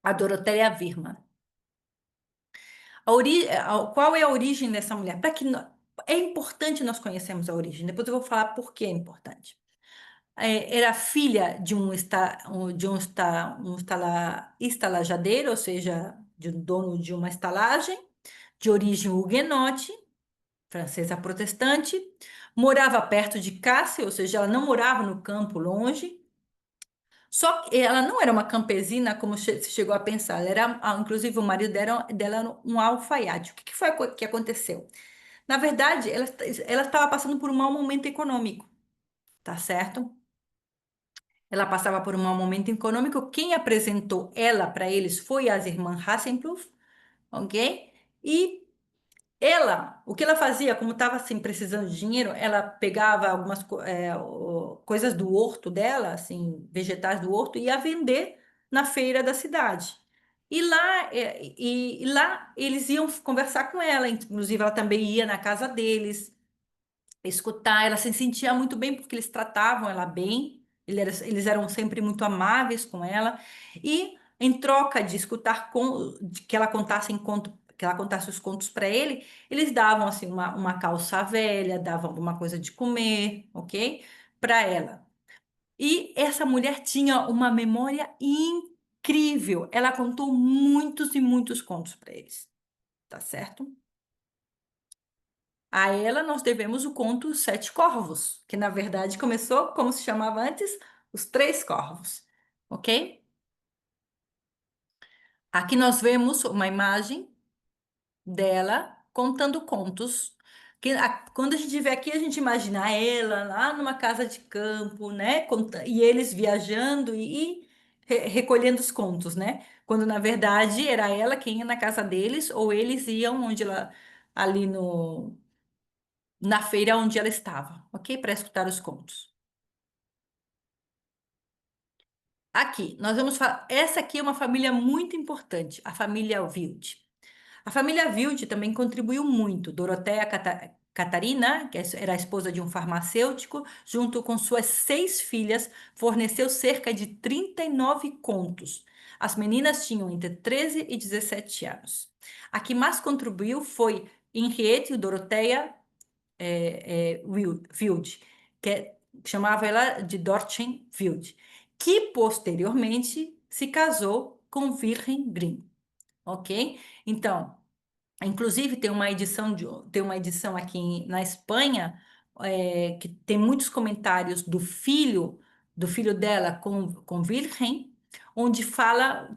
a Doroteia Wirman. Qual é a origem dessa mulher? É importante nós conhecermos a origem. Depois eu vou falar por que é importante. Era filha de um estalajadeiro, ou seja, de um dono de uma estalagem, de origem huguenote, francesa protestante, morava perto de Cássio, ou seja, ela não morava no campo longe. Só que ela não era uma campesina como se chegou a pensar. Inclusive, o marido dela era um alfaiate. O que foi que aconteceu? Na verdade, ela estava passando por um mau momento econômico, tá certo? ela passava por um mau momento econômico. Quem apresentou ela para eles foi as irmãs Hasselblad, ok? E ela, o que ela fazia, como estava assim precisando de dinheiro, ela pegava algumas coisas do horto dela, assim, vegetais do horto, e ia vender na feira da cidade. E lá eles iam conversar com ela, inclusive ela também ia na casa deles escutar. Ela se sentia muito bem porque eles tratavam ela bem, eles eram sempre muito amáveis com ela, e em troca de escutar de que ela contasse que ela contasse os contos para ele, eles davam assim uma calça velha, davam alguma coisa de comer, ok? Para ela. E essa mulher tinha uma memória incrível. Ela contou muitos e muitos contos para eles, tá certo? A ela nós devemos o conto Os Sete Corvos, que na verdade começou como se chamava antes, Os Três Corvos, ok? Aqui nós vemos uma imagem dela contando contos. Quando a gente vê aqui, a gente imagina ela lá numa casa de campo, né? E eles viajando e recolhendo os contos, né? Quando na verdade era ela quem ia na casa deles, ou eles iam onde ela, ali no na feira onde ela estava, ok? Para escutar os contos. Aqui, nós vamos falar. Essa aqui é uma família muito importante, a família Wild. A família Wild também contribuiu muito. Doroteia Catarina, que era a esposa de um farmacêutico, junto com suas 6 filhas, forneceu cerca de 39 contos. As meninas tinham entre 13 e 17 anos. A que mais contribuiu foi Henriette e Doroteia Wild, que chamava ela de Dorchen Wild, que posteriormente se casou com Wilhelm Grimm, ok? Então, inclusive tem uma edição aqui na Espanha, que tem muitos comentários do filho dela com Wilhelm, onde fala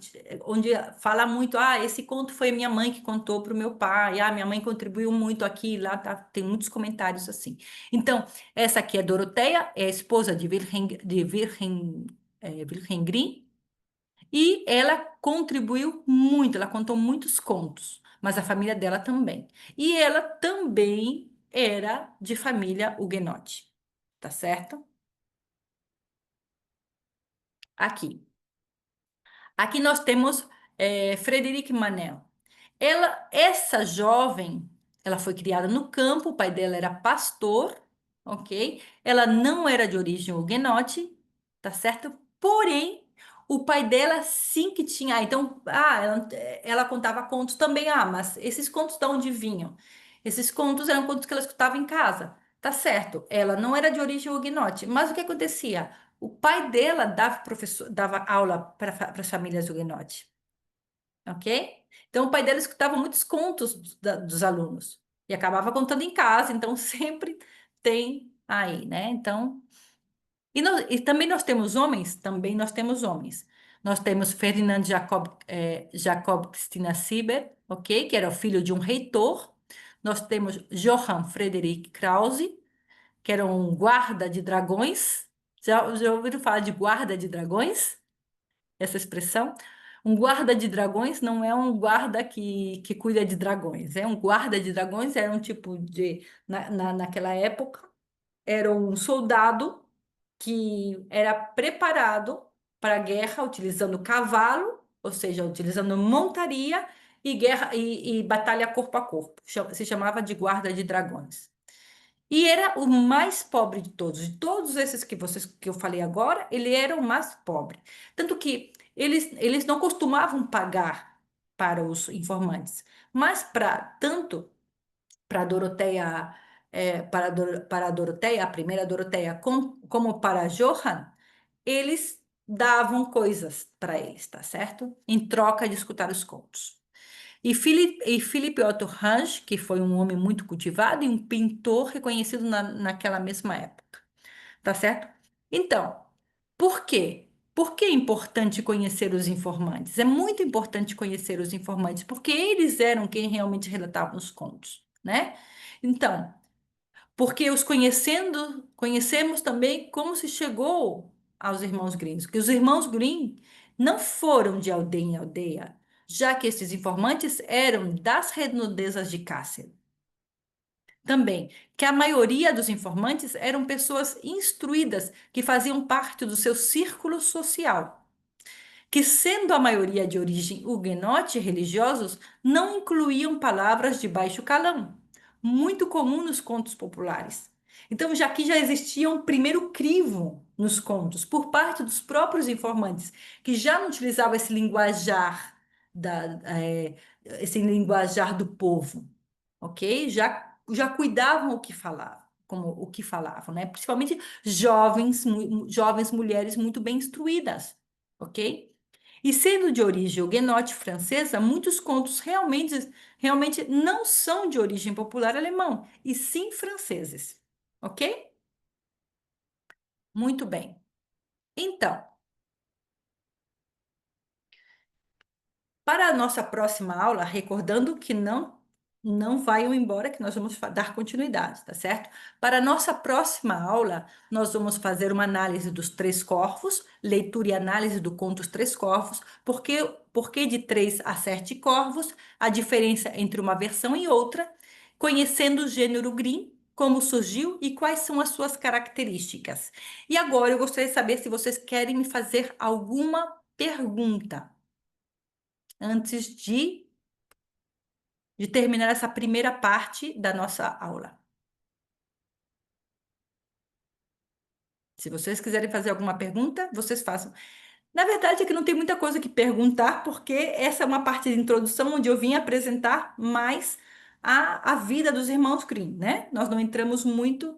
muito, esse conto foi minha mãe que contou para o meu pai, minha mãe contribuiu muito aqui, lá tá, tem muitos comentários assim. Então, essa aqui é Doroteia, é a esposa de Wilhelm Grimm, e ela contribuiu muito, ela contou muitos contos, mas a família dela também. E ela também era de família huguenote, tá certo? Aqui. Aqui nós temos Frederic Manel. Essa jovem, ela foi criada no campo, o pai dela era pastor, ok? Ela não era de origem huguenote, tá certo? Porém, o pai dela sim que tinha. Ela contava contos também. Mas esses contos de onde vinham? Esses contos eram contos que ela escutava em casa, tá certo? Ela não era de origem huguenote, mas o que acontecia? O pai dela dava aula para as famílias huguenote, ok? Então, o pai dela escutava muitos contos dos alunos e acabava contando em casa, então sempre tem aí, né? Então, e também nós temos homens, também nós temos homens. Nós temos Ferdinand Jacob Christina Sieber, ok? Que era o filho de um reitor. Nós temos Johann Friedrich Krause, que era um guarda de dragões. Já ouviram falar de guarda de dragões? Essa expressão? Um guarda de dragões não é um guarda que cuida de dragões. Um guarda de dragões era um tipo de. Naquela época, era um soldado que era preparado para a guerra utilizando cavalo, ou seja, utilizando montaria e guerra e batalha corpo a corpo. Se chamava de guarda de dragões. E era o mais pobre de todos. De todos esses que eu falei agora, ele era o mais pobre. Tanto que eles não costumavam pagar para os informantes, mas tanto para Doroteia, para a Doroteia, a primeira Doroteia, como para Johann, eles davam coisas para eles, tá certo? Em troca de escutar os contos. E Philipp Otto Range, que foi um homem muito cultivado e um pintor reconhecido naquela mesma época, tá certo? Então, por quê? Por que é importante conhecer os informantes? É muito importante conhecer os informantes, porque eles eram quem realmente relatavam os contos, né? Então, porque conhecemos também como se chegou aos irmãos Grimm, que os irmãos Grimm não foram de aldeia em aldeia, já que esses informantes eram das redondezas de Cássia. Também, que a maioria dos informantes eram pessoas instruídas que faziam parte do seu círculo social, que, sendo a maioria de origem huguenote religiosos, não incluíam palavras de baixo calão, muito comum nos contos populares. Então, já que já existia um primeiro crivo nos contos, por parte dos próprios informantes, que já não utilizavam esse linguajar do povo, ok? Já cuidavam o que falavam, como o que falavam, né? Principalmente jovens mulheres muito bem instruídas, ok? E sendo de origem huguenote francesa, muitos contos realmente não são de origem popular alemão, e sim franceses, ok? Muito bem. Então, para a nossa próxima aula, recordando que não vaiam embora, que nós vamos dar continuidade, tá certo? Para a nossa próxima aula, nós vamos fazer uma análise dos três corvos, leitura e análise do conto Os Três Corvos, porque de 3 a 7 corvos, a diferença entre uma versão e outra, conhecendo o gênero Grimm, como surgiu e quais são as suas características. E agora eu gostaria de saber se vocês querem me fazer alguma pergunta antes de terminar essa primeira parte da nossa aula. Se vocês quiserem fazer alguma pergunta, vocês façam. Na verdade, é que não tem muita coisa que perguntar, porque essa é uma parte de introdução onde eu vim apresentar mais a vida dos irmãos Grimm, né? Nós não entramos muito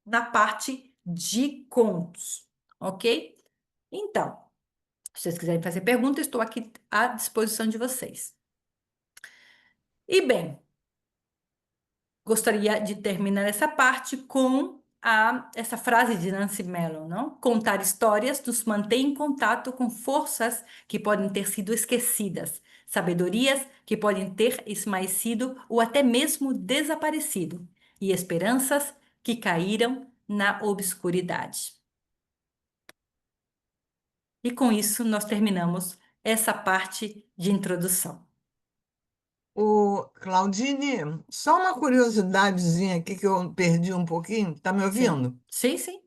na parte de contos, ok? Então, se vocês quiserem fazer pergunta, estou aqui à disposição de vocês. E bem, gostaria de terminar essa parte com essa frase de Nancy Mellon, não? Contar histórias nos mantém em contato com forças que podem ter sido esquecidas, sabedorias que podem ter esmaecido ou até mesmo desaparecido, e esperanças que caíram na obscuridade. E com isso nós terminamos essa parte de introdução. Claudine, só uma curiosidadezinha aqui que eu perdi um pouquinho. Tá me Sim, ouvindo? sim, sim.